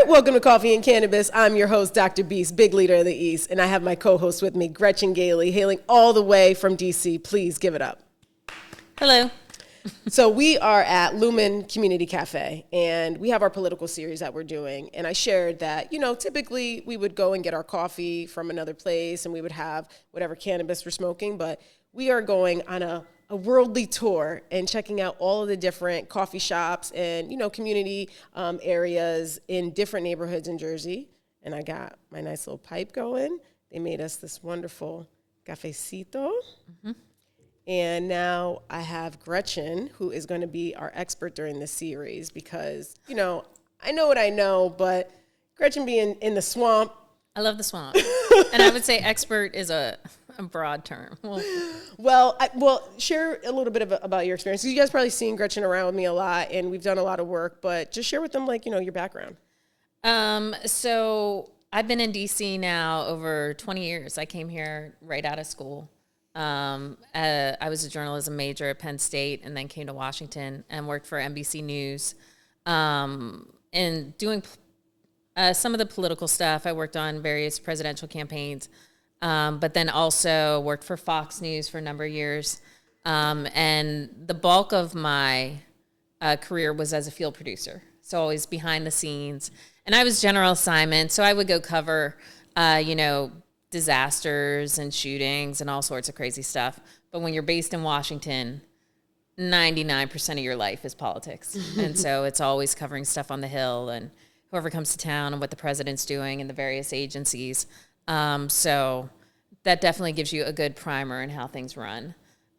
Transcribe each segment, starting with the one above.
right, welcome to Coffee and Cannabis. I'm your host, Dr. Beast, big leader of the East, and I have my co-host with me, Gretchen Gailey, hailing all the way from DC. Please give it up. Hello. So we are at Lumen Community Cafe, and we have our political series that we're doing. And I shared that, typically we would go and get our coffee from another place, and we would have whatever cannabis we're smoking. But we are going on a worldly tour and checking out all of the different coffee shops and, community areas in different neighborhoods in Jersey. And I got my nice little pipe going. They made us this wonderful cafecito. Mm-hmm. And now I have Gretchen, who is going to be our expert during this series because, I know what I know, but Gretchen being in the swamp. I love the swamp. And I would say expert is a broad term. Well, share a little bit about your experience. You guys probably seen Gretchen around with me a lot, and we've done a lot of work, but just share with them, your background. So I've been in D.C. now over 20 years. I came here right out of school. I was a journalism major at Penn State and then came to Washington and worked for NBC News. And doing some of the political stuff, I worked on various presidential campaigns, but then also worked for Fox News for a number of years. And the bulk of my career was as a field producer, so always behind the scenes. And I was general assignment, so I would go cover, disasters and shootings and all sorts of crazy stuff. But when you're based in Washington, 99% of your life is politics. And so it's always covering stuff on the Hill and whoever comes to town and what the president's doing and the various agencies. So that definitely gives you a good primer in how things run.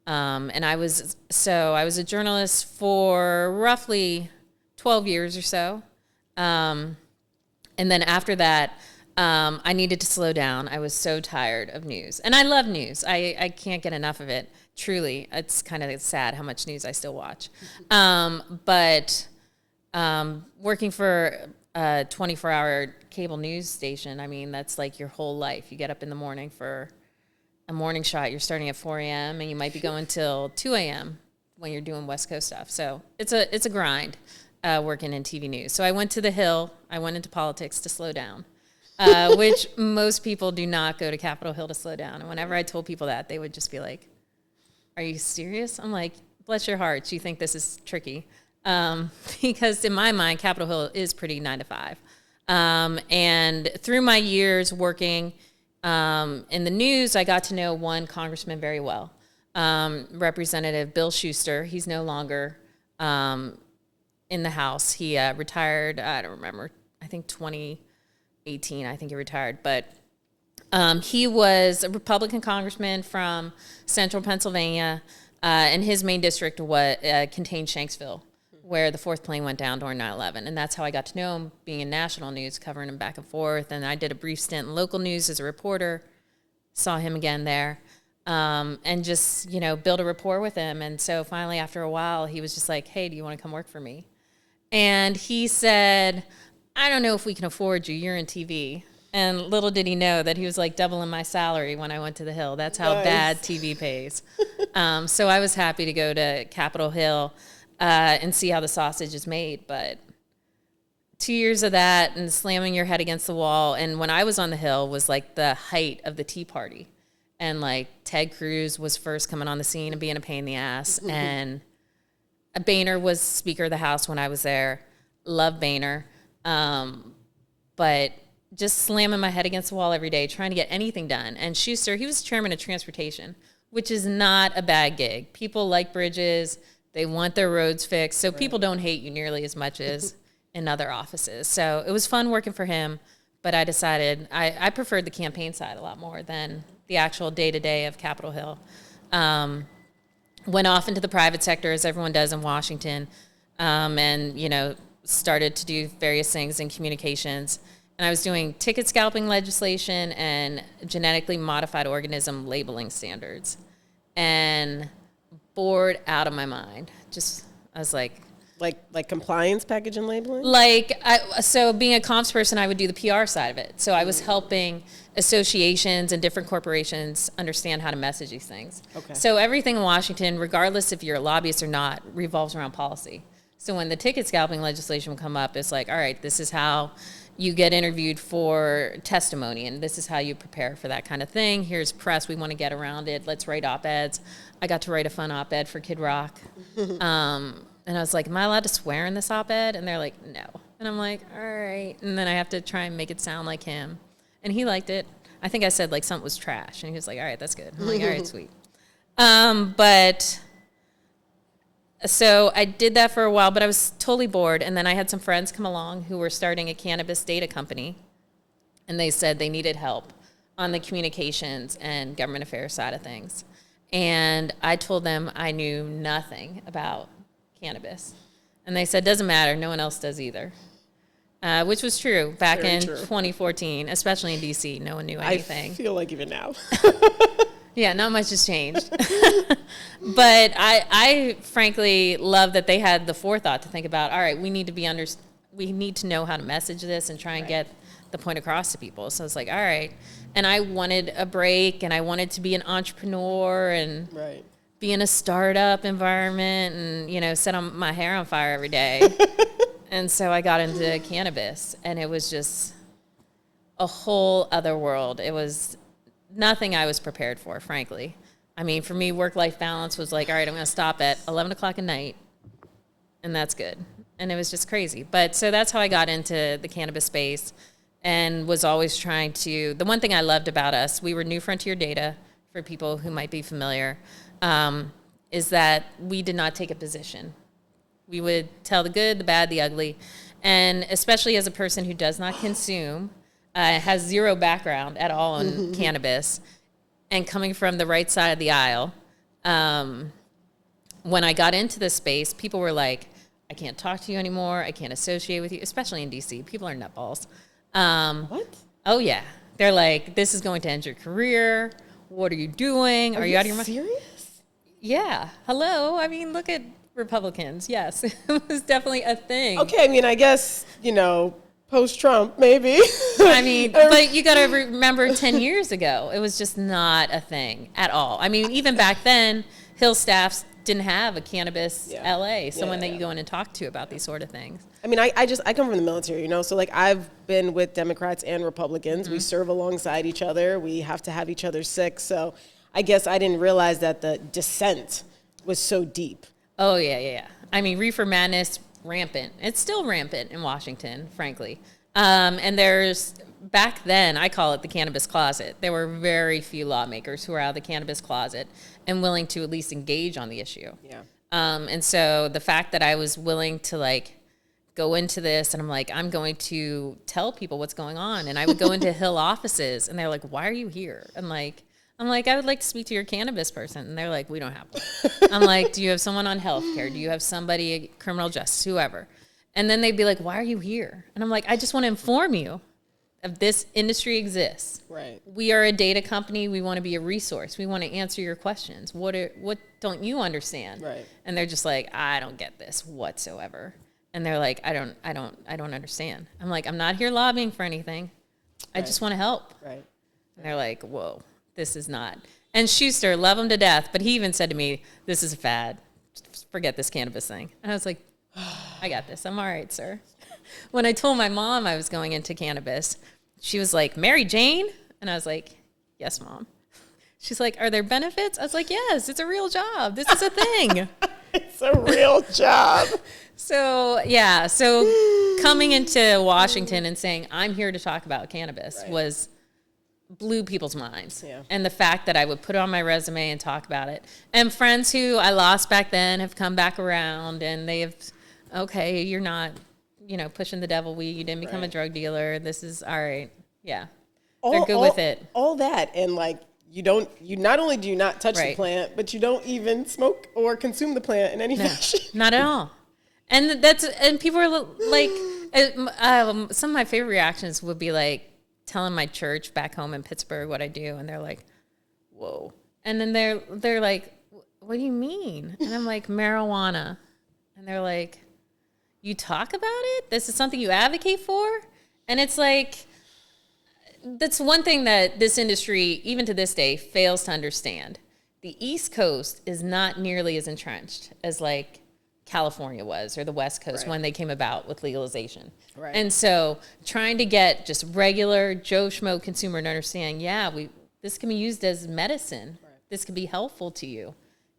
And I was a journalist for roughly 12 years or so. And then after that, I needed to slow down. I was so tired of news. And I love news. I can't get enough of it. Truly. It's kind of sad how much news I still watch. But working for a 24-hour cable news station, that's like your whole life. You get up in the morning for a morning shot. You're starting at 4 a.m. and you might be going till 2 a.m. when you're doing West Coast stuff. So it's a grind working in TV news. So I went to the Hill. I went into politics to slow down. Which most people do not go to Capitol Hill to slow down. And whenever I told people that, they would just be like, are you serious? I'm like, bless your hearts, you think this is tricky. Because in my mind, Capitol Hill is pretty 9 to 5. And through my years working in the news, I got to know one congressman very well, Representative Bill Schuster. He's no longer in the House. He retired, I don't remember, I think 2018, I think he retired, but he was a Republican congressman from central Pennsylvania, and his main district contained Shanksville, where the fourth plane went down during 9/11, and that's how I got to know him, being in national news, covering him back and forth, and I did a brief stint in local news as a reporter, saw him again there, and just, build a rapport with him, and so finally, after a while, he was just like, hey, do you want to come work for me? And he said, I don't know if we can afford you. You're in TV. And little did he know that he was like doubling my salary when I went to the Hill. That's how bad TV pays. So I was happy to go to Capitol Hill and see how the sausage is made. But 2 years of that and slamming your head against the wall. And when I was on the Hill was like the height of the Tea Party. And like Ted Cruz was first coming on the scene and being a pain in the ass. And Boehner was Speaker of the House when I was there. Love Boehner. But just slamming my head against the wall every day, trying to get anything done. And Schuster, he was chairman of transportation, which is not a bad gig. People like bridges. They want their roads fixed. So people don't hate you nearly as much as in other offices. So it was fun working for him. But I decided I preferred the campaign side a lot more than the actual day-to-day of Capitol Hill. Went off into the private sector, as everyone does in Washington, and, started to do various things in communications. And I was doing ticket scalping legislation and genetically modified organism labeling standards. And bored out of my mind. I was like... Like compliance package and labeling? So being a comms person, I would do the PR side of it. So I was helping associations and different corporations understand how to message these things. Okay. So everything in Washington, regardless if you're a lobbyist or not, revolves around policy. So when the ticket scalping legislation would come up, it's like, all right, this is how you get interviewed for testimony, and this is how you prepare for that kind of thing. Here's press. We want to get around it. Let's write op-eds. I got to write a fun op-ed for Kid Rock. And I was like, am I allowed to swear in this op-ed? And they're like, no. And I'm like, all right. And then I have to try and make it sound like him. And he liked it. I think I said, like, something was trash. And he was like, all right, that's good. I'm like, all right, sweet. But so I did that for a while, but I was totally bored. And then I had some friends come along who were starting a cannabis data company. And they said they needed help on the communications and government affairs side of things. And I told them I knew nothing about cannabis. And they said, doesn't matter, no one else does either. Which was true back in 2014, especially in DC. No one knew anything. I feel like even now. Yeah, not much has changed. But I frankly love that they had the forethought to think about, all right, we need to know how to message this and try and get the point across to people. So it's like, all right. And I wanted a break, and I wanted to be an entrepreneur and be in a startup environment and, you know, set my hair on fire every day. And so I got into cannabis, and it was just a whole other world. It was nothing I was prepared for, frankly. I mean, for me, work-life balance was like, all right, I'm going to stop at 11 o'clock at night, and that's good. And it was just crazy. But so that's how I got into the cannabis space and was always trying to, the one thing I loved about us, we were New Frontier Data, for people who might be familiar, is that we did not take a position. We would tell the good, the bad, the ugly. And especially as a person who does not consume, has zero background at all in cannabis, and coming from the right side of the aisle, when I got into this space, people were like, I can't talk to you anymore. I can't associate with you, especially in DC. People are nutballs. What? Oh, yeah. They're like, this is going to end your career. What are you doing? Are you out of your mind? Serious? Yeah. Hello. I mean, look at Republicans. Yes. It was definitely a thing. Okay, I mean, I guess, you know, post-Trump, maybe. I mean, but you got to remember 10 years ago, it was just not a thing at all. I mean, even back then, Hill staffs didn't have a cannabis LA, someone that you go in and talk to about these sort of things. I mean, I come from the military, you know, so like I've been with Democrats and Republicans. We serve alongside each other. We have to have each other sick. So I guess I didn't realize that the dissent was so deep. Oh, yeah. I mean, reefer madness, rampant. It's still rampant in Washington, frankly. And there's, back then, I call it the cannabis closet. There were very few lawmakers who were out of the cannabis closet and willing to at least engage on the issue. Yeah. And so the fact that I was willing to like go into this and I'm like, I'm going to tell people what's going on. And I would go into Hill offices and they're like, why are you here? I'm like, I would like to speak to your cannabis person. And they're like, we don't have one. I'm like, do you have someone on healthcare? Do you have somebody, criminal justice, whoever? And then they'd be like, why are you here? And I'm like, I just want to inform you of this industry exists. Right. We are a data company. We want to be a resource. We want to answer your questions. What don't you understand? Right. And they're just like, I don't get this whatsoever. And they're like, I don't understand. I'm like, I'm not here lobbying for anything. I just want to help. Right. And they're like, whoa, this is not. And Schuster, love him to death, but he even said to me, this is a fad. Just forget this cannabis thing. And I was like, I got this. I'm all right, sir. When I told my mom I was going into cannabis, she was like, Mary Jane? And I was like, yes, Mom. She's like, are there benefits? I was like, yes, it's a real job. This is a thing. It's a real job. So, yeah. So coming into Washington and saying, I'm here to talk about cannabis blew people's minds. Yeah. And the fact that I would put it on my resume and talk about it. And friends who I lost back then have come back around and they have, okay, you're not, pushing the devil weed. You didn't become a drug dealer. This is all right. Yeah. They're good with it. All that. And like, you not only do you not touch the plant, but you don't even smoke or consume the plant in any fashion. Not at all. And people are like, some of my favorite reactions would be like telling my church back home in Pittsburgh what I do. And they're like, whoa. And then they're like, what do you mean? And I'm like, marijuana. And they're like, you talk about it? This is something you advocate for? And it's like, that's one thing that this industry, even to this day, fails to understand. The East Coast is not nearly as entrenched as like California was, or the West Coast Right. when they came about with legalization. Right. And so trying to get just regular Joe Schmo consumer to understand, this can be used as medicine. Right. This can be helpful to you.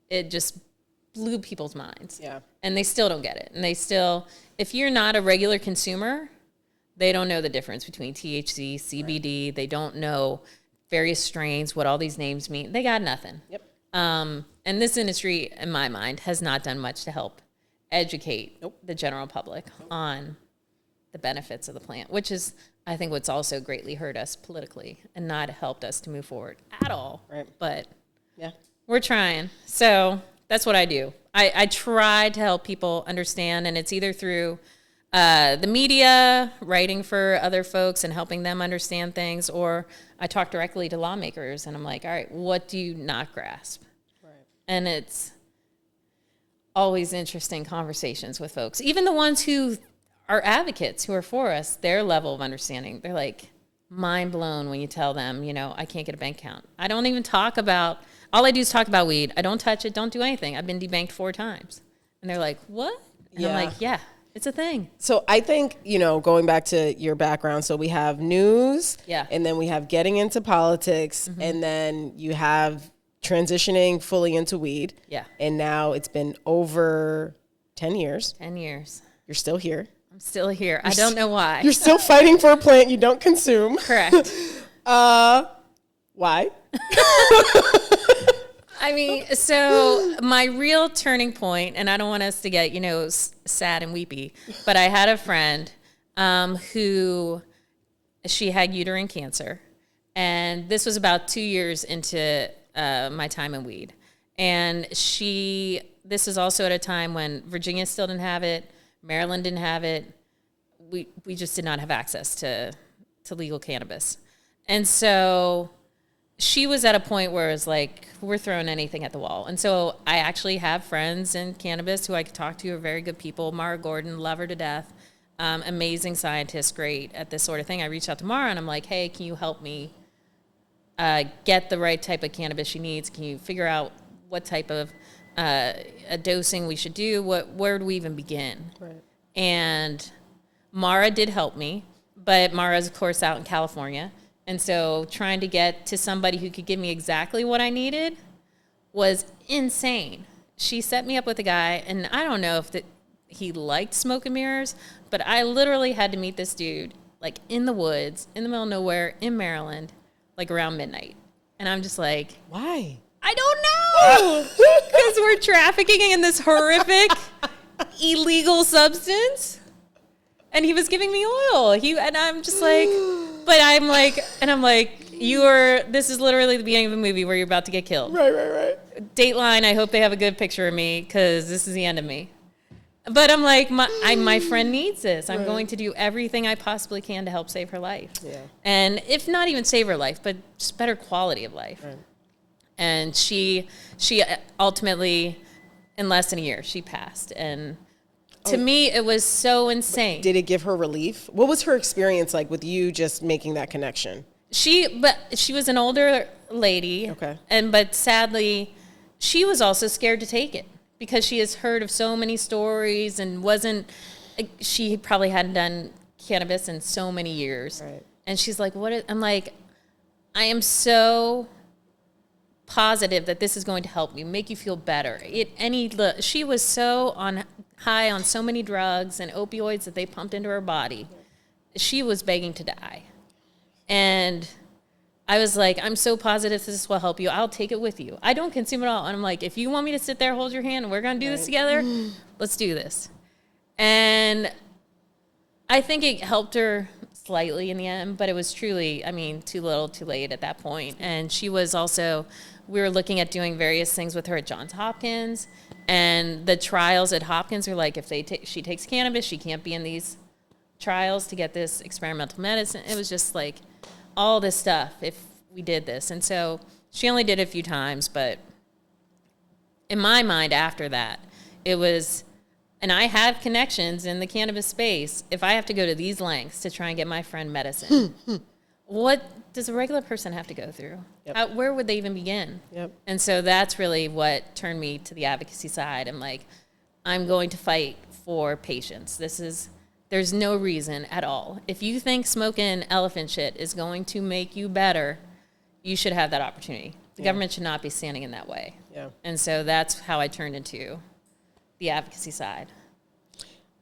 It just blew people's minds. Yeah. And they still don't get it. And they still, if you're not a regular consumer, they don't know the difference between THC, CBD. Right. They don't know various strains, what all these names mean. They got nothing. Yep. And this industry, in my mind, has not done much to help educate the general public on the benefits of the plant, which is, I think, what's also greatly hurt us politically and not helped us to move forward at all. Right. But yeah, we're trying. So that's what I do. I try to help people understand, and it's either through the media, writing for other folks and helping them understand things, or I talk directly to lawmakers and I'm like, all right, what do you not grasp? Right. And it's always interesting conversations with folks, even the ones who are advocates, who are for us. Their level of understanding, they're like mind blown when you tell them, I can't get a bank account. I don't even all I do is talk about weed. I don't touch it, don't do anything. I've been debanked 4 times. And they're like, what? And I'm like, yeah, it's a thing. So I think, going back to your background, so we have news, and then we have getting into politics, and then you have transitioning fully into weed. Yeah. And now it's been over 10 years. 10 years. You're still here. I'm still here. I don't know why. You're still fighting for a plant you don't consume. Correct. Why? I mean, so my real turning point, and I don't want us to get, sad and weepy, but I had a friend who, she had uterine cancer. And this was about 2 years into my time in weed. And this is also at a time when Virginia still didn't have it, Maryland didn't have it. We just did not have access to legal cannabis. And so she was at a point where it was like, we're throwing anything at the wall. And so I actually have friends in cannabis who I could talk to, are very good people. Mara Gordon, love her to death. Amazing scientist, great at this sort of thing. I reached out to Mara and I'm like, hey, can you help me get the right type of cannabis she needs? Can you figure out what type of a dosing we should do? Where do we even begin? Right. And Mara did help me, but Mara's, of course, out in California. And so trying to get to somebody who could give me exactly what I needed was insane. She set me up with a guy, and I don't know if he liked smoke and mirrors, but I literally had to meet this dude, like in the woods, in the middle of nowhere, in Maryland, like around midnight. And I'm just like, why? I don't know. Because we're trafficking in this horrific, illegal substance. And he was giving me oil. And I'm just like, but I'm like, this is literally the beginning of a movie where you're about to get killed. Right. Dateline, I hope they have a good picture of me because this is the end of me. But I'm like, my friend needs this. I'm going to do everything I possibly can to help save her life. Yeah. And if not even save her life, but just better quality of life. Right. And she ultimately, in less than a year, she passed. And to me, it was so insane. Did it give her relief? What was her experience like with you just making that connection? She was an older lady. Okay. But sadly, she was also scared to take it because she has heard of so many stories and she probably hadn't done cannabis in so many years. Right. And she's like, I'm like, I am so positive that this is going to help you, make you feel better. She was so high on so many drugs and opioids that they pumped into her body. She was begging to die. And I was like, I'm so positive this will help you. I'll take it with you. I don't consume it all. And I'm like, if you want me to sit there, hold your hand, and we're going to do this together, let's do this. And I think it helped her slightly in the end, but it was truly, too little, too late at that point. And she was also, we were looking at doing various things with her at Johns Hopkins. And the trials at Hopkins are like, if she takes cannabis, she can't be in these trials to get this experimental medicine. It was just like all this stuff if we did this. And so she only did it a few times, but in my mind after that, it was, and I have connections in the cannabis space. If I have to go to these lengths to try and get my friend medicine, what does a regular person have to go through? Yep. Where would they even begin? Yep. And so that's really what turned me to the advocacy side. I'm like, I'm going to fight for patients. There's no reason at all. If you think smoking elephant shit is going to make you better, you should have that opportunity. The government should not be standing in that way. Yeah. And so that's how I turned into the advocacy side.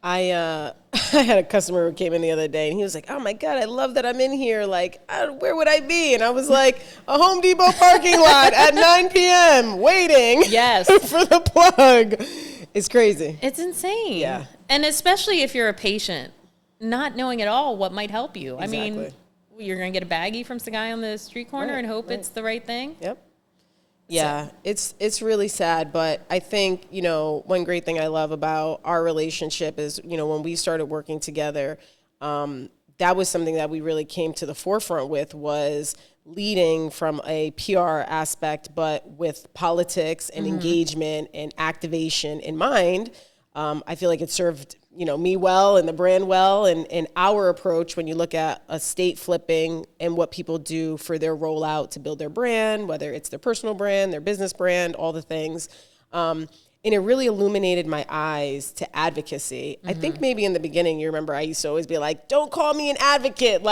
I had a customer who came in the other day, and he was like, "Oh my God, I love that I'm in here. Like, where would I be?" And I was like, "A Home Depot parking lot at 9 p.m. waiting Yes. for the plug." It's crazy. It's insane. Yeah. And especially if you're a patient, not knowing at all what might help you. Exactly. I mean, you're going to get a baggie from some guy on the street corner and hope it's the right thing. Yep. Yeah, it's really sad, but I think, one great thing I love about our relationship is, when we started working together, that was something that we really came to the forefront with, was leading from a PR aspect, but with politics and engagement and activation in mind. I feel like it served, me well and the brand well, and our approach when you look at a state flipping and what people do for their rollout to build their brand, whether it's their personal brand, their business brand, all the things. And it really illuminated my eyes to advocacy. I think maybe in the beginning, you remember I used to always be like, "Don't call me an advocate,"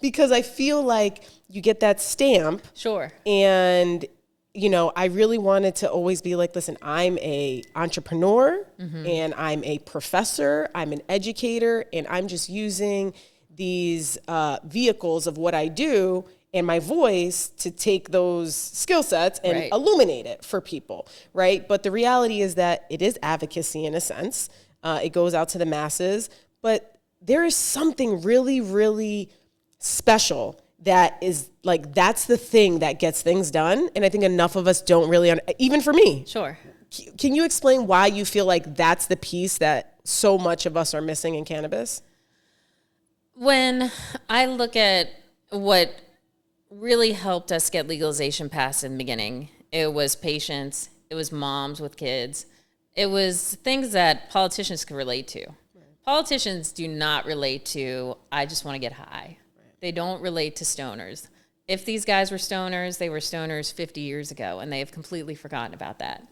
because I feel like you get that stamp. Sure. And I really wanted to always be like, listen, I'm a entrepreneur and I'm a professor, I'm an educator, and I'm just using these vehicles of what I do and my voice to take those skill sets and illuminate it for people, right? But the reality is that it is advocacy in a sense. It goes out to the masses, but there is something really, really special that is that's the thing that gets things done. And I think enough of us don't really, even for me. Sure. Can you explain why you feel like that's the piece that so much of us are missing in cannabis? When I look at what really helped us get legalization passed in the beginning, it was patients, it was moms with kids, it was things that politicians could relate to. Politicians do not relate to, I just want to get high. They don't relate to stoners. If these guys were stoners, they were stoners 50 years ago, and they have completely forgotten about that.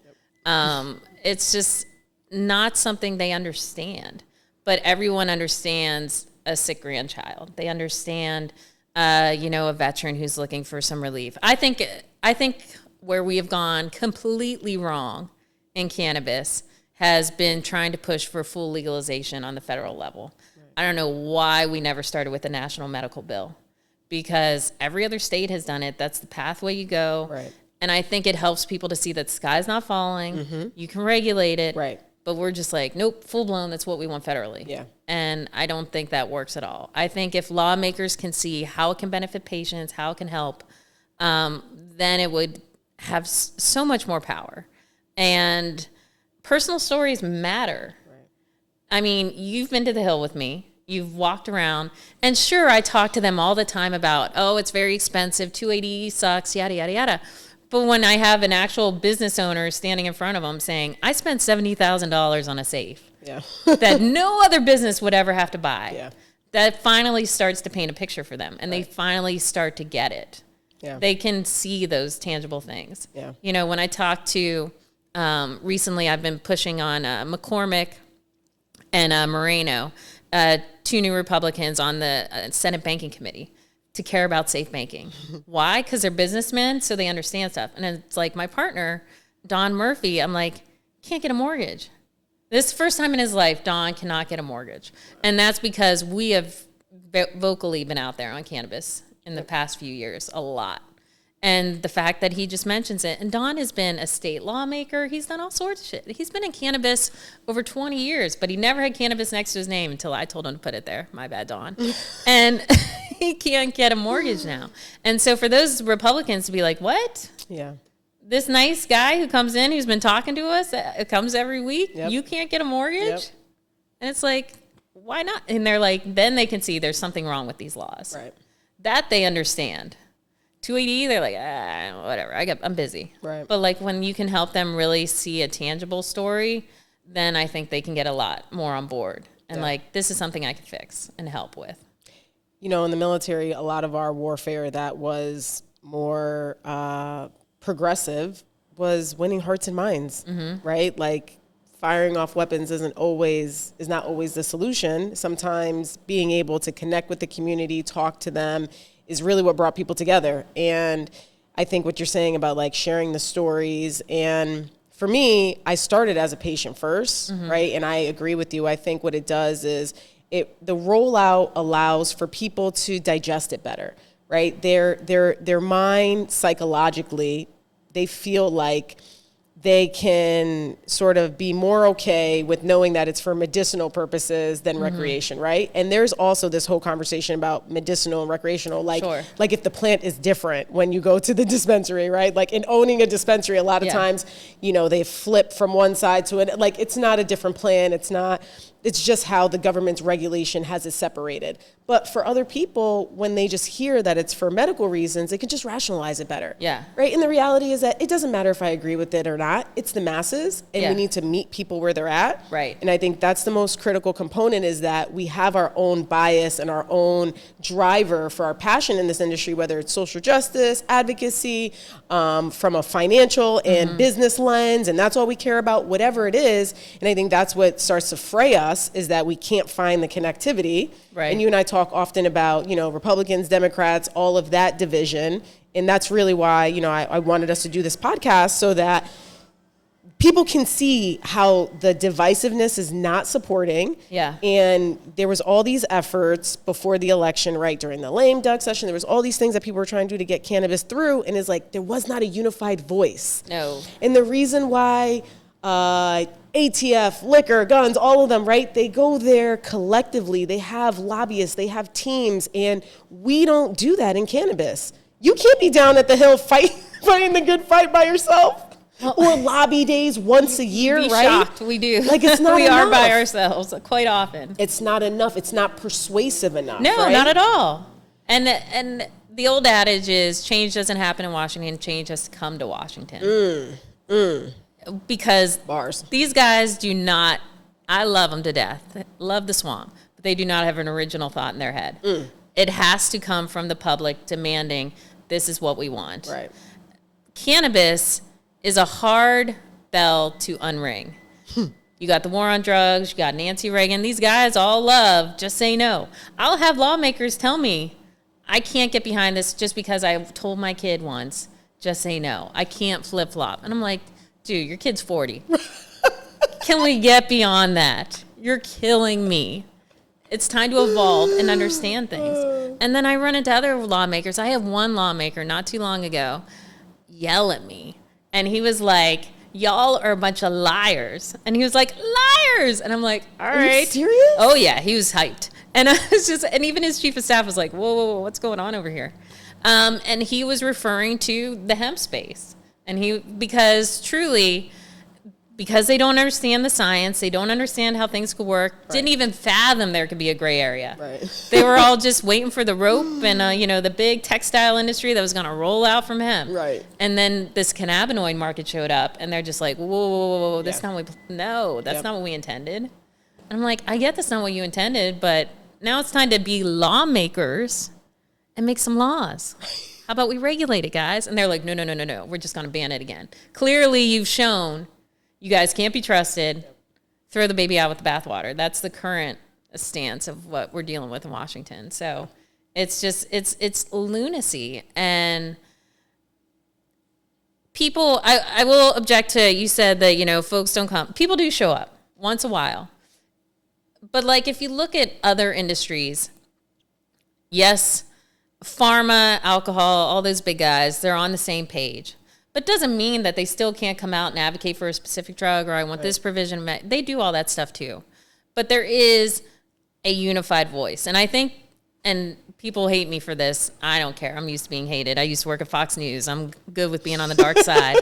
It's just not something they understand. But everyone understands a sick grandchild. They understand, a veteran who's looking for some relief. I think where we have gone completely wrong in cannabis has been trying to push for full legalization on the federal level. I don't know why we never started with a national medical bill, because every other state has done it. That's the pathway you go. Right. And I think it helps people to see that the sky's not falling. You can regulate it. Right. But we're just like, nope, full blown. That's what we want federally. Yeah. And I don't think that works at all. I think if lawmakers can see how it can benefit patients, how it can help, then it would have so much more power. And personal stories matter. I mean, you've been to the Hill with me. You've walked around. And sure, I talk to them all the time about, it's very expensive, 280E sucks, yada, yada, yada. But when I have an actual business owner standing in front of them saying, I spent $70,000 on a safe that no other business would ever have to buy, that finally starts to paint a picture for them. And they finally start to get it. They can see those tangible things. When I talk to, recently I've been pushing on McCormick and Moreno, two new Republicans on the Senate Banking Committee, to care about safe banking. Why? Because they're businessmen, so they understand stuff. And it's like my partner, Don Murphy, I'm like, can't get a mortgage. This is the first time in his life Don cannot get a mortgage. And that's because we have vocally been out there on cannabis in the past few years, a lot. And the fact that he just mentions it. And Don has been a state lawmaker. He's done all sorts of shit. He's been in cannabis over 20 years, but he never had cannabis next to his name until I told him to put it there. My bad, Don. And he can't get a mortgage now. And so for those Republicans to be like, what? Yeah. This nice guy who comes in, who's been talking to us, comes every week, you can't get a mortgage? And it's like, why not? And they're like, then they can see there's something wrong with these laws. Right. That they understand. 280, they're like, whatever, I'm busy. Right. But like when you can help them really see a tangible story, then I think they can get a lot more on board. And like, this is something I can fix and help with. In the military, a lot of our warfare that was more progressive was winning hearts and minds, right? Like firing off weapons is not always the solution. Sometimes being able to connect with the community, talk to them, is really what brought people together. And I think what you're saying about like sharing the stories, and for me, I started as a patient first, right? And I agree with you. I think what it does is the rollout allows for people to digest it better, right? Their mind psychologically, they feel like they can sort of be more okay with knowing that it's for medicinal purposes than recreation, right? And there's also this whole conversation about medicinal and recreational, like if the plant is different when you go to the dispensary, right? Like in owning a dispensary, a lot of times, they flip from one side to it. Like it's not a different plant. It's just how the government's regulation has it separated. But for other people, when they just hear that it's for medical reasons, they can just rationalize it better. Yeah. Right? And the reality is that it doesn't matter if I agree with it or not. It's the masses, and we need to meet people where they're at. Right. And I think that's the most critical component, is that we have our own bias and our own driver for our passion in this industry, whether it's social justice, advocacy, from a financial and business lens, and that's all we care about, whatever it is. And I think that's what starts to fray us, is that we can't find the connectivity. Right. And you and I talk often about, Republicans, Democrats, all of that division. And that's really why, I wanted us to do this podcast, so that people can see how the divisiveness is not supporting. Yeah. And there was all these efforts before the election, right, during the lame duck session. There was all these things that people were trying to do to get cannabis through. And it's like, there was not a unified voice. No. And the reason why ATF, liquor, guns, all of them, right? They go there collectively. They have lobbyists, they have teams, and we don't do that in cannabis. You can't be down at the Hill fighting the good fight by yourself. Or lobby days once a year, Be right? shocked. We do. Like it's not we enough. are by ourselves quite often. It's not enough. It's not persuasive enough. No, right? not at all. And the old adage is change doesn't happen in Washington. Change has to come to Washington. Because Bars. These guys do not, I love them to death, love the swamp, but they do not have an original thought in their head. It has to come from the public demanding, this is what we want. Right. Cannabis is a hard bell to unring. You got the war on drugs, you got Nancy Reagan, these guys all love, just say no. I'll have lawmakers tell me, I can't get behind this just because I told my kid once, just say no. I can't flip-flop. And I'm like, dude, your kid's 40. Can we get beyond that? You're killing me. It's time to evolve and understand things. And then I run into other lawmakers. I have one lawmaker not too long ago yell at me. And he was like, y'all are a bunch of liars. And he was like, liars. And I'm like, all right. Are you serious? Oh, yeah. He was hyped. And I was just, and even his chief of staff was like, whoa, what's going on over here? And he was referring to the hemp space. And because they don't understand the science, they don't understand how things could work, didn't even fathom there could be a gray area. Right. They were all just waiting for the rope and, the big textile industry that was going to roll out from hemp. Right. And then this cannabinoid market showed up, and they're just like, whoa, that's not what we intended. And I'm like, I get that's not what you intended, but now it's time to be lawmakers and make some laws. How about we regulate it, guys? And they're like, no. We're just going to ban it again. Clearly, you've shown you guys can't be trusted. Throw the baby out with the bathwater. That's the current stance of what we're dealing with in Washington. So it's just, it's lunacy. And people, I will object to, you said that, folks don't come. People do show up once a while. But like, if you look at other industries, yes, pharma, alcohol, all those big guys, they're on the same page. But it doesn't mean that they still can't come out and advocate for a specific drug, or I want this provision. They do all that stuff too. But there is a unified voice. And I think, and people hate me for this, I don't care. I'm used to being hated. I used to work at Fox News. I'm good with being on the dark side.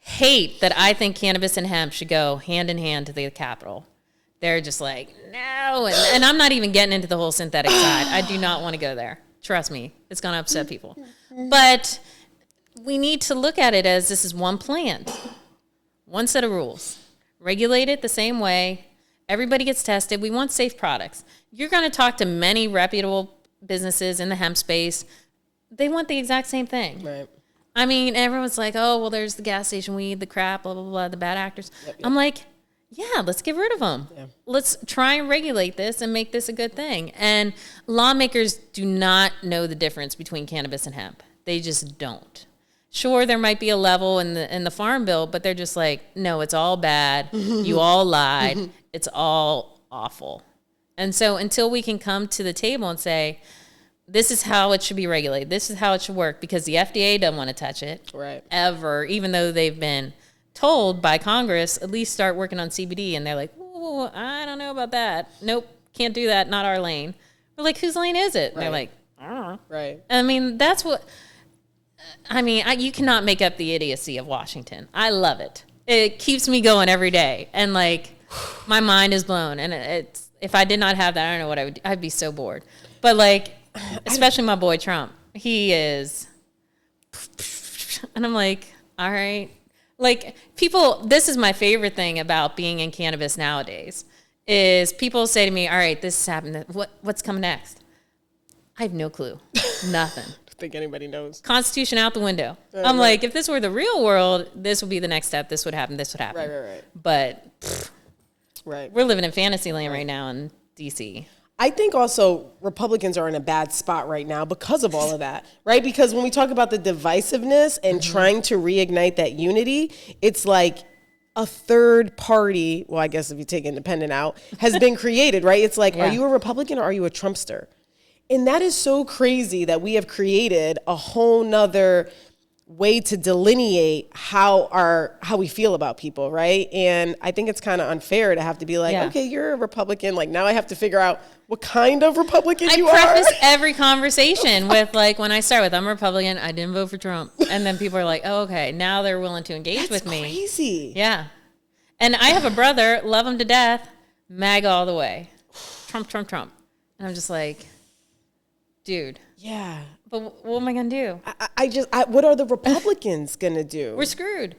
Hate that I think cannabis and hemp should go hand in hand to the Capitol. They're just like, no. And I'm not even getting into the whole synthetic side. I do not want to go there. Trust me. It's going to upset people. But we need to look at it as this is one plant, one set of rules. Regulate it the same way. Everybody gets tested. We want safe products. You're going to talk to many reputable businesses in the hemp space. They want the exact same thing. Right. I mean, everyone's like, oh, well, there's the gas station weed, the crap, blah, blah, blah, the bad actors. Yep. I'm like, yeah, let's get rid of them. Yeah. Let's try and regulate this and make this a good thing. And lawmakers do not know the difference between cannabis and hemp. They just don't. Sure, there might be a level in the farm bill, but they're just like, no, it's all bad. You all lied. It's all awful. And so until we can come to the table and say, this is how it should be regulated, this is how it should work, because the FDA doesn't want to touch it ever, even though they've been told by Congress, at least start working on CBD. And they're like, oh, I don't know about that. Nope, can't do that. Not our lane. We're like, whose lane is it? And they're like, I don't know. Right. I mean, that's what, you cannot make up the idiocy of Washington. I love it. It keeps me going every day. And like, my mind is blown. And it's, if I did not have that, I don't know what I would do. I'd be so bored. But like, especially my boy Trump, he is, and I'm like, all right. Like people, this is my favorite thing about being in cannabis nowadays, is people say to me, all right, this is happening. What's coming next? I have no clue. Nothing. I don't think anybody knows. Constitution out the window. I'm like, if this were the real world, this would be the next step. This would happen. This would happen. Right. But we're living in fantasy land right now in DC. I think also Republicans are in a bad spot right now because of all of that, right? Because when we talk about the divisiveness and trying to reignite that unity, it's like a third party, well, I guess if you take independent out, has been created, right? It's like, are you a Republican or are you a Trumpster? And that is so crazy that we have created a whole nother way to delineate how we feel about people, right? And I think it's kind of unfair to have to be like, okay, you're a Republican. Like now I have to figure out what kind of Republican you are. I preface every conversation with like, when I start with, I'm a Republican, I didn't vote for Trump. And then people are like, oh, okay, now they're willing to engage with me. That's crazy. Yeah. And I have a brother, love him to death, MAGA all the way. Trump. And I'm just like, dude. Yeah. But what am I going to do? What are the Republicans going to do? We're screwed.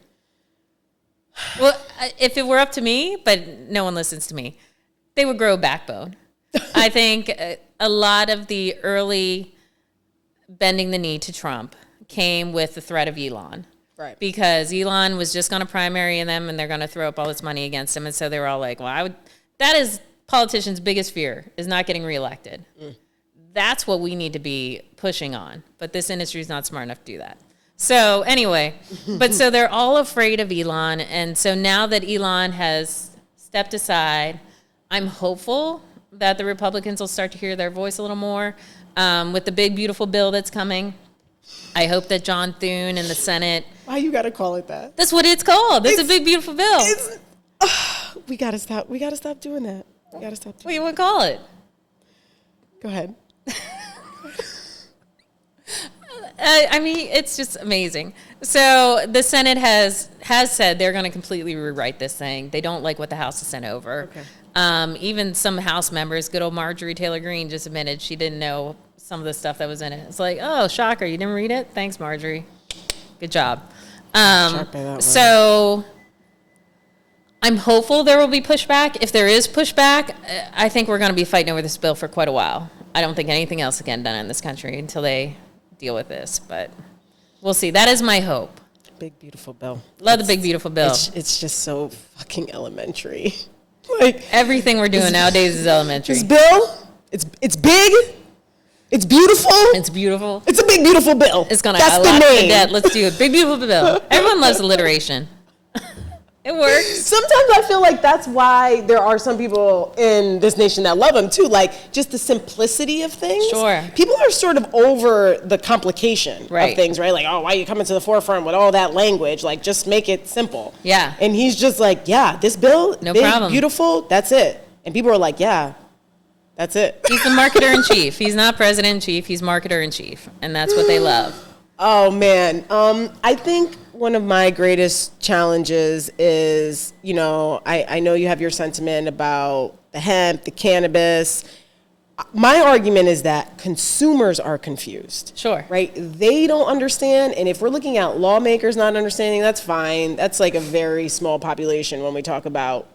Well, if it were up to me, but no one listens to me, they would grow a backbone. I think a lot of the early bending the knee to Trump came with the threat of Elon. Right. Because Elon was just going to primary them and they're going to throw up all this money against him. And so they were all like, well, that is politicians' biggest fear, is not getting reelected. That's what we need to be pushing on. But this industry is not smart enough to do that. So anyway, so they're all afraid of Elon. And so now that Elon has stepped aside, I'm hopeful that the Republicans will start to hear their voice a little more with the big, beautiful bill that's coming. I hope that John Thune in the Senate. Why you got to call it that? That's what it's called. It's a big, beautiful bill. We got to stop. We got to stop doing that. We got to stop doing What do you want to call it? Go ahead. I mean, it's just amazing. So the Senate has said they're going to completely rewrite this thing. They don't like what the House has sent over. Okay. Even some House members, good old Marjorie Taylor Greene, just admitted she didn't know some of the stuff that was in it. It's like, oh, shocker, you didn't read it? Thanks, Marjorie. Good job. So I'm hopeful there will be pushback. If there is pushback, I think we're going to be fighting over this bill for quite a while. I don't think anything else will get done in this country until they deal with this, but we'll see. That is my hope. Big, beautiful bill. Love the big, beautiful bill. It's just so fucking elementary. Like everything we're doing nowadays is elementary. This bill, it's big, it's beautiful. It's beautiful. It's a big, beautiful bill. It's gonna That's the name. Let's do it. Big, beautiful bill. Everyone loves alliteration. It works. Sometimes I feel like that's why there are some people in this nation that love him too. Like just the simplicity of things. Sure. People are sort of over the complication of things, right? Like, oh, why are you coming to the forefront with all that language? Like, just make it simple. Yeah. And he's just like, yeah, this bill, no big, problem. Beautiful, that's it. And people are like, yeah, that's it. He's the marketer in chief. He's not president in chief. He's marketer in chief, and that's what they love. Oh man, I think one of my greatest challenges is, I know you have your sentiment about the hemp, the cannabis. My argument is that consumers are confused. Sure. Right? They don't understand. And if we're looking at lawmakers not understanding, that's fine. That's like a very small population when we talk about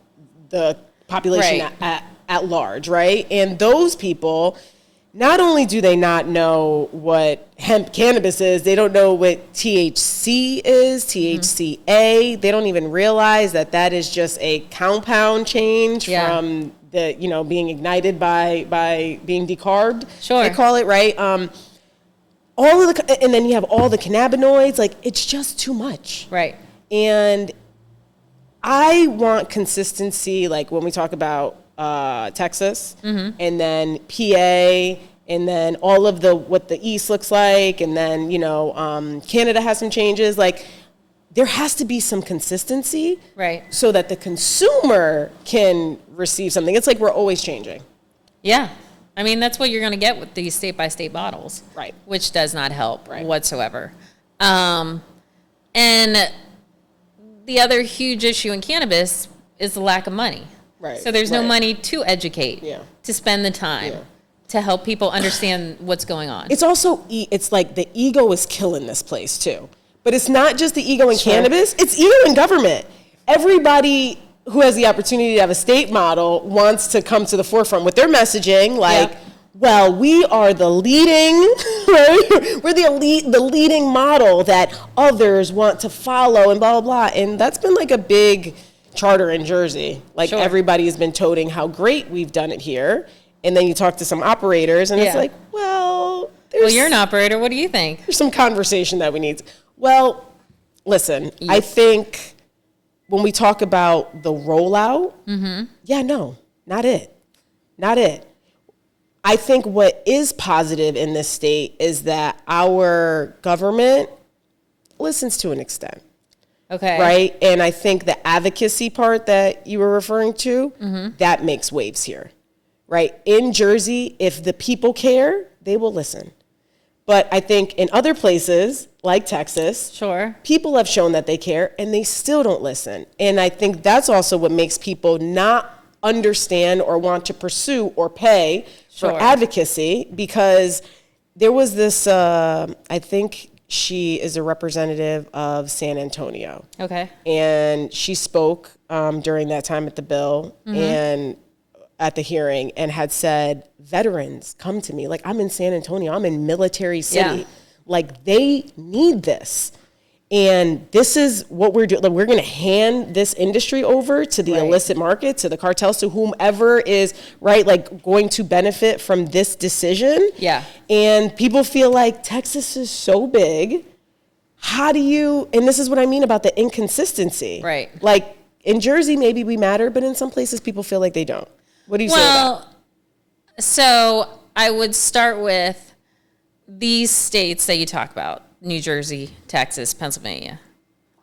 the population at large, right? And those people not only do they not know what hemp cannabis is, they don't know what THC is, THCA. They don't even realize that that is just a compound change from the, being ignited by being decarbed. Sure. They call it, right? All of and then you have all the cannabinoids. Like, it's just too much. Right. And I want consistency, like when we talk about Texas, and then PA, and then all of what the East looks like, and then Canada has some changes. Like, there has to be some consistency, right? So that the consumer can receive something. It's like we're always changing. Yeah, I mean that's what you're going to get with these state by state bottles, right? Which does not help whatsoever. And the other huge issue in cannabis is the lack of money. Right. So there's no money to educate, to spend the time, to help people understand what's going on. It's also, it's like the ego is killing this place too. But it's not just the ego in cannabis, it's ego in government. Everybody who has the opportunity to have a state model wants to come to the forefront with their messaging, like, well, we are the leading, right? We're the leading model that others want to follow and blah, blah, blah. And that's been like a big charter in Jersey. Like everybody has been toting how great we've done it here. And then you talk to some operators and it's like, well, you're an operator. What do you think? There's some conversation that we need. Well, listen, I think when we talk about the rollout, no, not it. Not it. I think what is positive in this state is that our government listens to an extent. Okay. Right? And I think the advocacy part that you were referring to, that makes waves here. Right? In Jersey, if the people care, they will listen. But I think in other places, like Texas, people have shown that they care and they still don't listen. And I think that's also what makes people not understand or want to pursue or pay for advocacy, because there was this, I think she is a representative of San Antonio. Okay. And she spoke during that time at the bill and at the hearing and had said, veterans come to me. Like, I'm in San Antonio, I'm in Military City. Like, they need this. And this is what we're doing. Like, we're going to hand this industry over to the illicit market, to the cartels, to whomever is, like going to benefit from this decision. Yeah. And people feel like Texas is so big. How do you, and this is what I mean about the inconsistency. Right. Like, in Jersey, maybe we matter, but in some places people feel like they don't. What do you say about that? So I would start with these states that you talk about. New Jersey, Texas, Pennsylvania.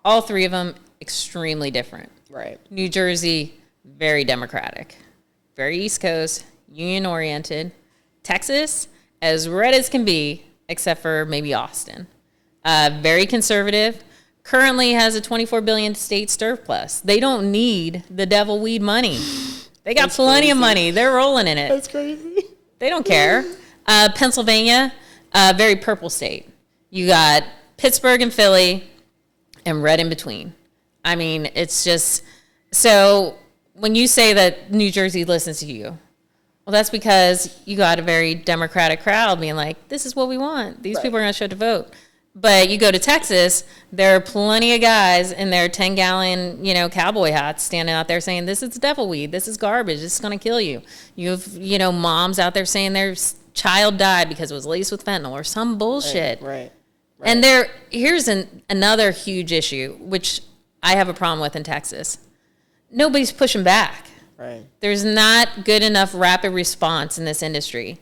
All three of them extremely different. Right. New Jersey, very democratic. Very East Coast, union-oriented. Texas, as red as can be, except for maybe Austin. Very conservative. Currently has a $24 billion state surplus. They don't need the devil weed money. They got plenty of money. They're rolling in it. That's crazy. They don't care. Pennsylvania, very purple state. You got Pittsburgh and Philly and red in between. I mean, it's just, so when you say that New Jersey listens to you, well, that's because you got a very democratic crowd being like, this is what we want. These people are going to show up to vote. But you go to Texas, there are plenty of guys in their 10-gallon, cowboy hats standing out there saying, this is devil weed. This is garbage. This is going to kill you. You have, moms out there saying their child died because it was laced with fentanyl or some bullshit. Right. And here's another huge issue, which I have a problem with in Texas. Nobody's pushing back. Right. There's not good enough rapid response in this industry.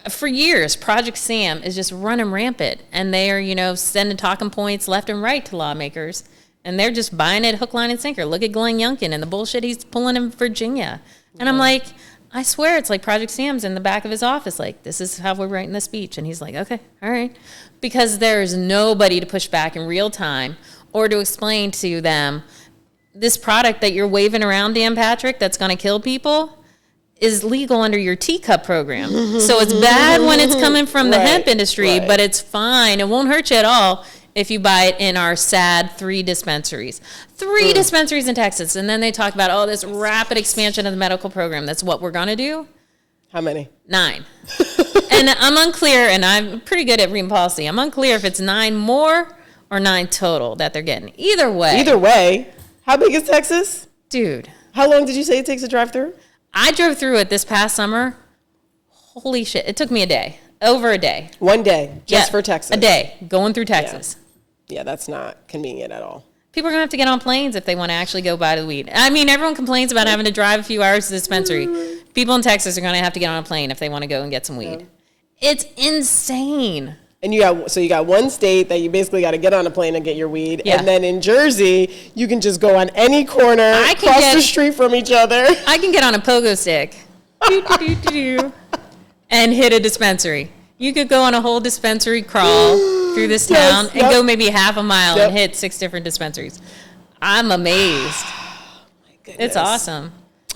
For years, Project Sam is just running rampant, and they are, sending talking points left and right to lawmakers, and they're just buying it hook, line, and sinker. Look at Glenn Youngkin and the bullshit he's pulling in Virginia. And I'm like, I swear it's like Project Sam's in the back of his office, like, this is how we're writing the speech. And he's like, okay, all right. Because there's nobody to push back in real time or to explain to them, this product that you're waving around, Dan Patrick, that's going to kill people, is legal under your teacup program. So it's bad when it's coming from the hemp industry, but it's fine. It won't hurt you at all if you buy it in our sad 3 dispensaries. 3 dispensaries in Texas. And then they talk about, this rapid expansion of the medical program. That's what we're going to do. How many? 9. And I'm unclear, and I'm pretty good at reading policy. I'm unclear if it's 9 more or 9 total that they're getting. Either way. How big is Texas? Dude. How long did you say it takes to drive through? I drove through it this past summer. Holy shit. It took me a day. Over a day. One day, just for Texas. A day, going through Texas. Yeah, that's not convenient at all. People are going to have to get on planes if they want to actually go buy the weed. I mean, everyone complains about having to drive a few hours to the dispensary. People in Texas are going to have to get on a plane if they want to go and get some weed. It's insane. And you got one state that you basically got to get on a plane and get your weed. Yeah. And then in Jersey, you can just go on any corner, cross the street from each other. I can get on a pogo stick and hit a dispensary. You could go on a whole dispensary crawl through this town and go maybe half a mile and hit 6 different dispensaries. I'm amazed. My goodness. It's awesome.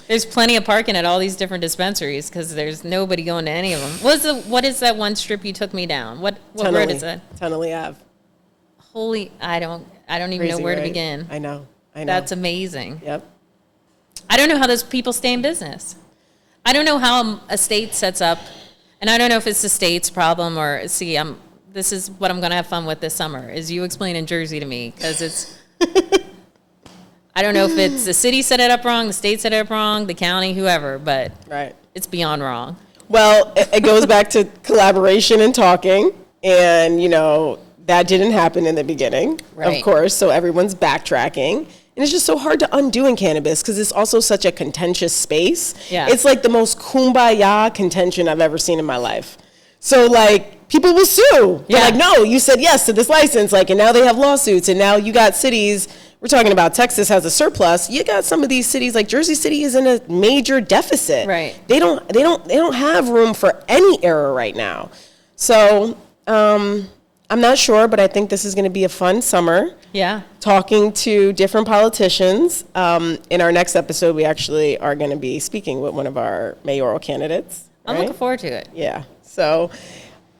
There's plenty of parking at all these different dispensaries because there's nobody going to any of them. What is that one strip you took me down? What road is that? Tennessee Ave. Holy, I don't even know where to begin. I know. That's amazing. Yep. I don't know how those people stay in business. I don't know how a state sets up, and I don't know if it's the state's problem or, this is what I'm going to have fun with this summer, is you explaining Jersey to me, because it's, I don't know if it's the city set it up wrong, the state set it up wrong, the county, whoever, but it's beyond wrong. Well, it goes back to collaboration and talking, and, that didn't happen in the beginning, of course, so everyone's backtracking. And it's just so hard to undo in cannabis because it's also such a contentious space. Yeah. It's like the most kumbaya contention I've ever seen in my life. So, people will sue. They're like, no, you said yes to this license, and now they have lawsuits, and now you got cities. We're talking about Texas has a surplus. You got some of these cities, like Jersey City, is in a major deficit. Right. They don't have room for any error right now. So, I'm not sure, but I think this is going to be a fun summer. Yeah. Talking to different politicians. In our next episode, we actually are going to be speaking with one of our mayoral candidates. I'm looking forward to it. Yeah. So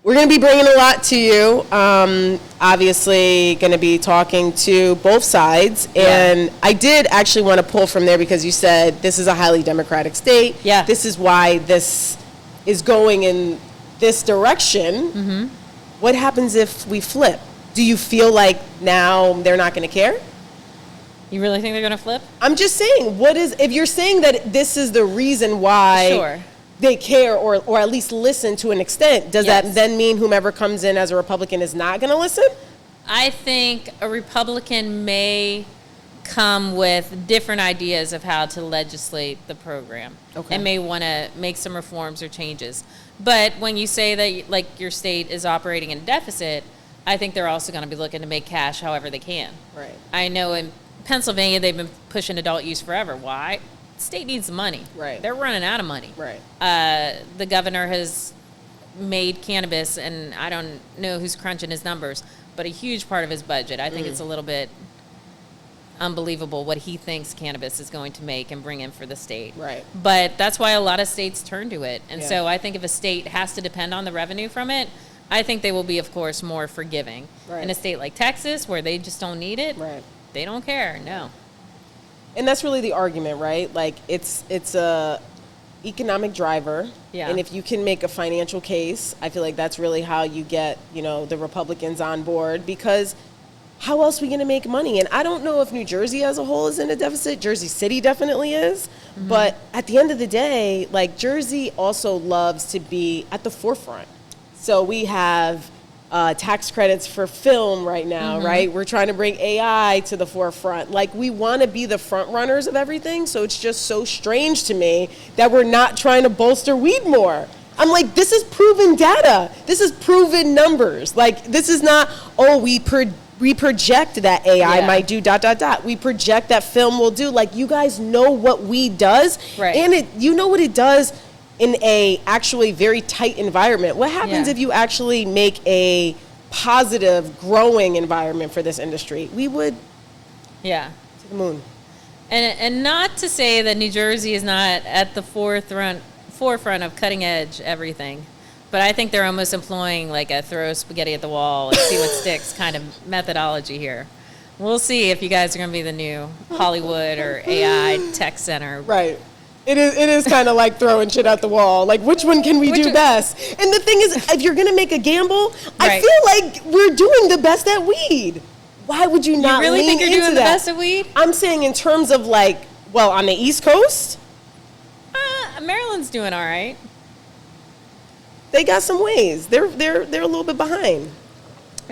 we're going to be bringing a lot to you. Obviously, going to be talking to both sides. And I did actually want to pull from there because you said this is a highly democratic state. Yeah. This is why this is going in this direction. Mm-hmm. What happens if we flip? Do you feel like now they're not going to care? You really think they're going to flip? I'm just saying, if you're saying that this is the reason why they care or at least listen to an extent, does that then mean whomever comes in as a Republican is not going to listen? I think a Republican may come with different ideas of how to legislate the program and may want to make some reforms or changes. But when you say that your state is operating in a deficit, I think they're also going to be looking to make cash however they can. Right. I know in Pennsylvania they've been pushing adult use forever. Why? The state needs the money. Right. They're running out of money. Right. The governor has made cannabis, and I don't know who's crunching his numbers, but a huge part of his budget. I think it's a little bit unbelievable what he thinks cannabis is going to make and bring in for the state. Right. But that's why a lot of states turn to it. And so I think if a state has to depend on the revenue from it, I think they will be, of course, more forgiving. Right. In a state like Texas, where they just don't need it, they don't care, no. And that's really the argument, right? It's a economic driver. Yeah. And if you can make a financial case, I feel like that's really how you get, the Republicans on board, because how else are we going to make money? And I don't know if New Jersey as a whole is in a deficit. Jersey City definitely is. Mm-hmm. But at the end of the day, Jersey also loves to be at the forefront. So we have tax credits for film right now, right? We're trying to bring AI to the forefront. We want to be the front runners of everything. So it's just so strange to me that we're not trying to bolster weed more. I'm like, this is proven data. This is proven numbers. This is not, we project that AI might do ... We project that film will do. You guys know what weed does. Right. And you know what it does in a actually very tight environment. What happens if you actually make a positive, growing environment for this industry? We would to the moon. And not to say that New Jersey is not at the forefront of cutting edge everything. But I think they're almost employing a throw spaghetti at the wall and see what sticks kind of methodology here. We'll see if you guys are going to be the new Hollywood or AI tech center. Right. It is kind of like throwing shit at the wall. Like, which one can we do best? And the thing is, if you're going to make a gamble, I feel like we're doing the best at weed. Why would you not You really lean think you're into doing that? the best at weed? I'm saying in terms of like, well, on the East Coast, Maryland's doing all right. they got some ways. They're a little bit behind.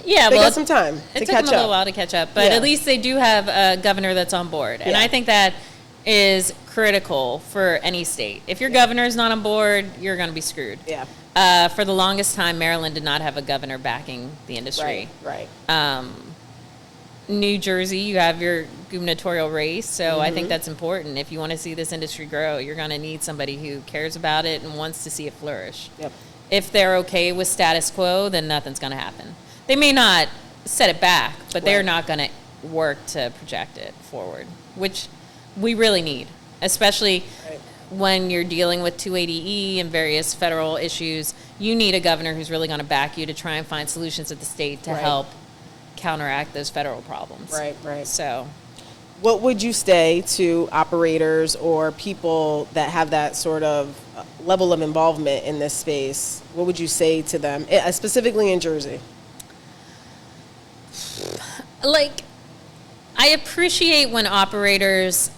Yeah, They well, got some time to it took catch them a little up. while to catch up, but Yeah. at least they do have a governor that's on board, and Yeah. I think that is critical for any state. If your governor is not on board, you're going to be screwed. Yeah. For the longest time, Maryland did not have a governor backing the industry. Right. New Jersey, you have your gubernatorial race, so Mm-hmm. I think that's important. If you want to see this industry grow, you're going to need somebody who cares about it and wants to see it flourish. Yep. If they're okay with status quo, then nothing's going to happen. They may not set it back, but they're Right. not going to work to project it forward, which we really need, especially Right. when you're dealing with 280E and various federal issues. You need a governor who's really going to back you to try and find solutions at the state to Right. help counteract those federal problems. Right. So, What would you say to operators or people that have that sort of level of involvement in this space? What would you say to them, specifically in Jersey? like, I appreciate when operators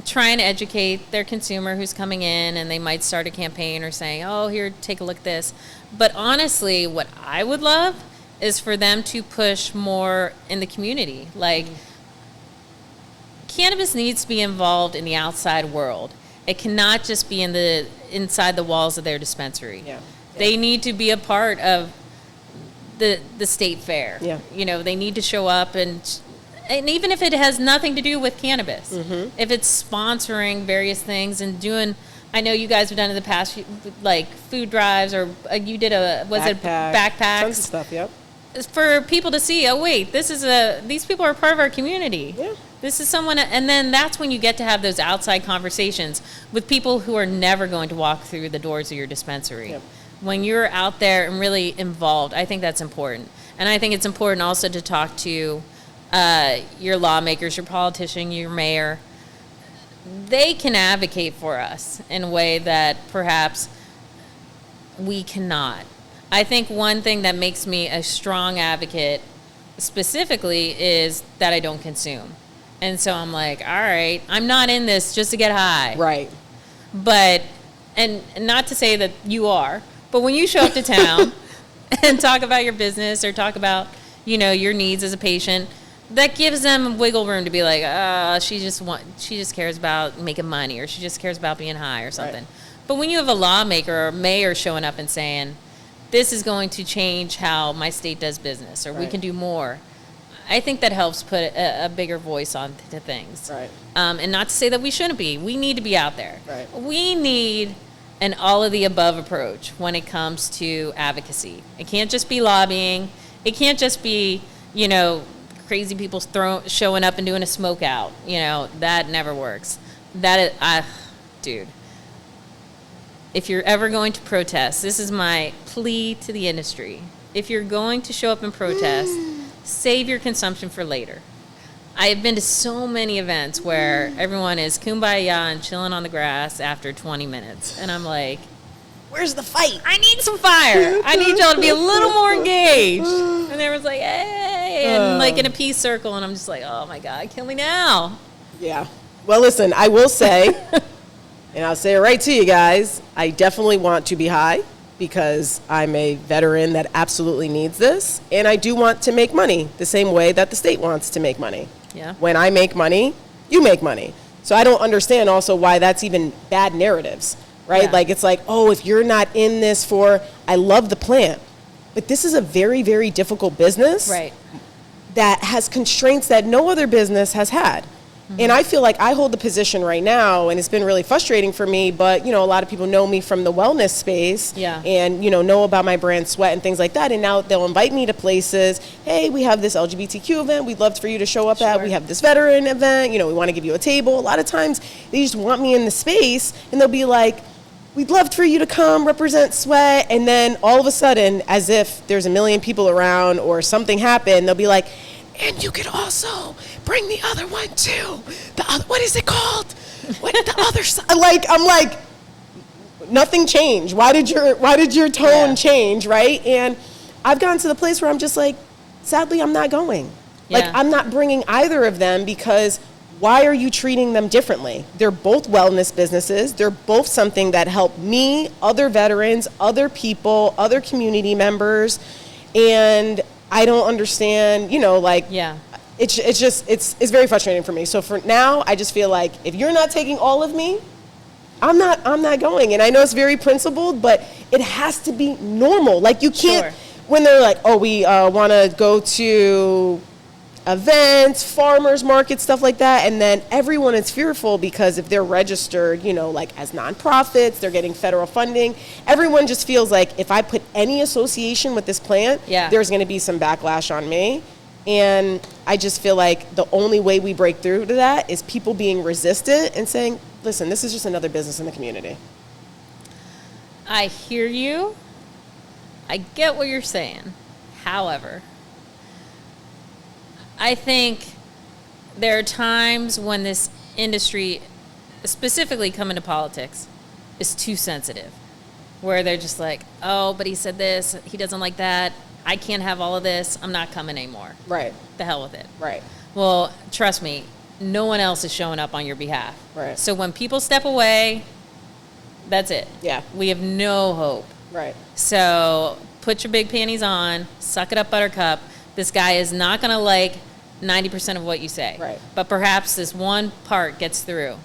try and educate their consumer who's coming in, and they might start a campaign or saying, oh, here, take a look at this. But honestly, what I would love is for them to push more in the community. Like, cannabis needs to be involved in the outside world. It cannot just be inside the walls of their dispensary. Yeah. They need to be a part of the state fair. Yeah. You know, they need to show up, and even if it has nothing to do with cannabis, if it's sponsoring various things and doing, I know you guys have done in the past, like food drives, or you did backpacks? Tons of stuff, yep. For people to see, oh wait, these people are part of our community. Yeah. This is someone, and then that's when you get to have those outside conversations with people who are never going to walk through the doors of your dispensary. Yep. When you're out there and really involved, I think that's important. And I think it's important also to talk to your lawmakers, your politician, your mayor. They can advocate for us in a way that perhaps we cannot. I think one thing that makes me a strong advocate specifically is that I don't consume. And so I'm like, all right, I'm not in this just to get high. Right. But, and not to say that you are, but when you show up to town and talk about your business or talk about, your needs as a patient, that gives them wiggle room to be like, she just cares about making money, or she just cares about being high or something. Right. But when you have a lawmaker or a mayor showing up and saying, this is going to change how my state does business, or we Right. can do more, I think that helps put a bigger voice on to things. Right. And not to say that we shouldn't be. We need to be out there. Right. We need an all of the above approach when it comes to advocacy. It can't just be lobbying. It can't just be, crazy people showing up and doing a smoke out. That never works. Dude. If you're ever going to protest, this is my plea to the industry. If you're going to show up and protest, save your consumption for later. I have been to so many events where everyone is kumbaya and chilling on the grass after 20 minutes. And I'm like, Where's the fight? I need some fire. I need y'all to be a little more engaged. And everyone's like, hey, and like in a peace circle. And I'm just like, oh my God, kill me now. Yeah. Well, listen, I will say, and I'll say it right to you guys, I definitely want to be high because I'm a veteran that absolutely needs this. And I do want to make money the same way that the state wants to make money. Yeah. When I make money, you make money. So I don't understand also why that's even bad narratives, right? Yeah. Like, it's like, oh, if you're not in this I love the plant, but this is a very, very difficult business. Right. That has constraints that no other business has had. And I feel like I hold the position right now, and it's been really frustrating for me, but, a lot of people know me from the wellness space. Yeah. And, know about my brand Sweat and things like that. And now they'll invite me to places. Hey, we have this LGBTQ event we'd love for you to show up at. We have this veteran event. We want to give you a table. A lot of times they just want me in the space, and they'll be like, we'd love for you to come represent Sweat. And then all of a sudden, as if there's a million people around or something happened, they'll be like, and you could also bring the other one too. What is it called? what the other side? Like, I'm like, nothing changed. Why did your tone change, right? And I've gotten to the place where I'm just like, sadly, I'm not going. Like, I'm not bringing either of them, because why are you treating them differently? They're both wellness businesses. They're both something that help me, other veterans, other people, other community members. And I don't understand, it's very frustrating for me. So for now, I just feel like if you're not taking all of me, I'm not going. And I know it's very principled, but it has to be normal. Like, you can't, when they're like, oh, we want to go to events, farmers markets, stuff like that, and then everyone is fearful because if they're registered, like as nonprofits, they're getting federal funding, everyone just feels like if I put any association with this plant, there's going to be some backlash on me. And I just feel like the only way we break through to that is people being resistant and saying, listen, this is just another business in the community. I hear you. I get what you're saying. However, I think there are times when this industry, specifically coming to politics, is too sensitive, where they're just like, oh, but he said this, he doesn't like that, I can't have all of this, I'm not coming anymore. Right. The hell with it. Right. Well, trust me, no one else is showing up on your behalf. Right. So when people step away, that's it. Yeah. We have no hope. Right. So put your big panties on, suck it up, buttercup. This guy is not going to like 90% of what you say. Right. But perhaps this one part gets through.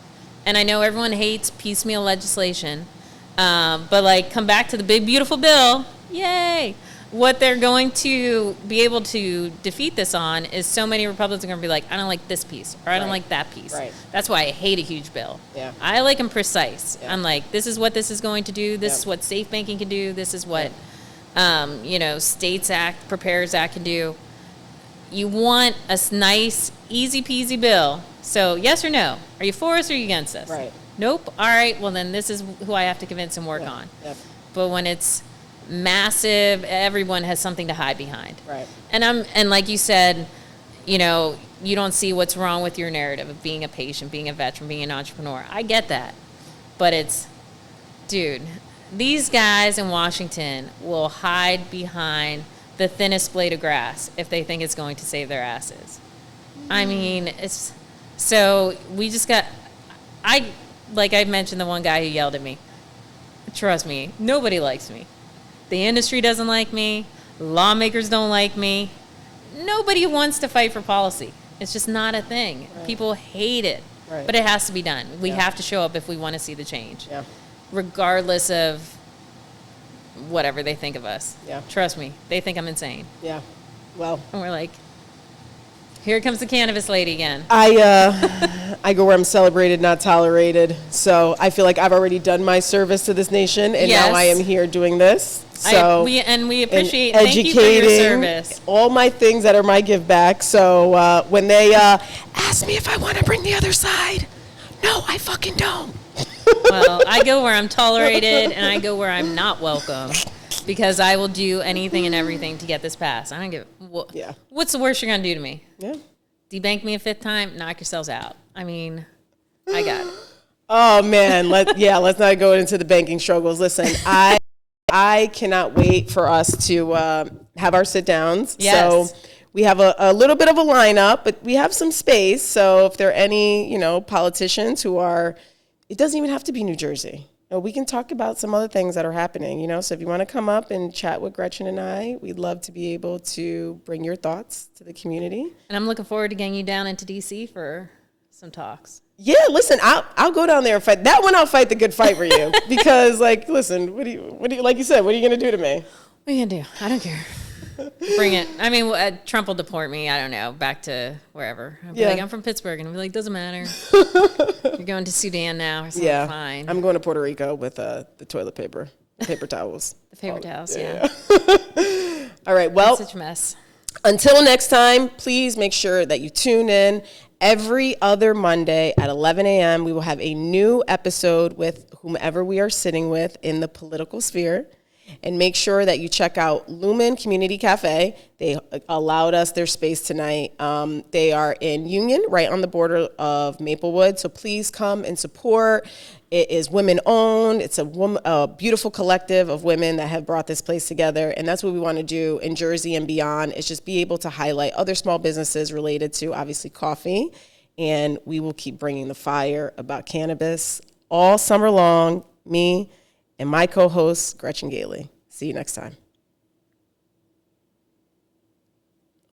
And I know everyone hates piecemeal legislation, but like, come back to the big, beautiful bill. Yay. What they're going to be able to defeat this on is so many Republicans are going to be like, I don't like this piece, or I don't like that piece. Right. That's why I hate a huge bill. Yeah. I like them precise. Yeah. I'm like, this is what this is going to do. This is what safe banking can do. This is what, States Act, Prepares Act can do. You want a nice, easy peasy bill. So yes or no? Are you for us or are you against us? Right. Nope. All right. Well, then this is who I have to convince and work on. Yep. But when it's massive, everyone has something to hide behind. Right. And like you said, you don't see what's wrong with your narrative of being a patient, being a veteran, being an entrepreneur. I get that. But dude, these guys in Washington will hide behind the thinnest blade of grass if they think it's going to save their asses. I mean, we just got, like I mentioned, the one guy who yelled at me. Trust me, nobody likes me. The industry doesn't like me. Lawmakers don't like me. Nobody wants to fight for policy. It's just not a thing. Right. People hate it. Right. But it has to be done. We have to show up if we want to see the change. Yeah. Regardless of whatever they think of us. Yeah. Trust me, they think I'm insane. Yeah. Well. And we're like, here comes the cannabis lady again. I go where I'm celebrated, not tolerated. So I feel like I've already done my service to this nation, and now I am here doing this. So we appreciate, thank you for your service. All my things that are my give back. So when they ask me if I want to bring the other side, no, I fucking don't. Well, I go where I'm tolerated, and I go where I'm not welcome, because I will do anything and everything to get this passed. I don't give. What's the worst you're gonna do to me? Yeah. Debank me a fifth time, knock yourselves out. I mean, I got it. Oh man, let's not go into the banking struggles. Listen, I cannot wait for us to have our sit downs. Yes. So we have a little bit of a lineup, but we have some space. So if there are any, politicians who are, it doesn't even have to be New Jersey. We can talk about some other things that are happening, So if you want to come up and chat with Gretchen and I, we'd love to be able to bring your thoughts to the community. And I'm looking forward to getting you down into DC for some talks. Yeah, listen, I'll go down there and fight. That one I'll fight the good fight for you. Because, listen, what do you, like you said, what are you going to do to me? What are you going to do? I don't care. Bring it. I mean, Trump will deport me, I don't know, back to wherever. I'll be like, I'm from Pittsburgh. And I'll be like, doesn't matter. You're going to Sudan now or something. Yeah, fine. I'm going to Puerto Rico with the toilet paper, paper towels. The paper towels, yeah. All right, well. That's such a mess. Until next time, please make sure that you tune in. Every other Monday at 11 a.m., we will have a new episode with whomever we are sitting with in the political sphere. And make sure that you check out Lumen Community Cafe. They allowed us their space tonight. They are in Union, right on the border of Maplewood. So please come and support. It is women owned. It's a beautiful collective of women that have brought this place together. And that's what we want to do in Jersey and beyond, is just be able to highlight other small businesses related to, obviously, coffee. And we will keep bringing the fire about cannabis all summer long. Me and my co-host, Gretchen Gailey. See you next time.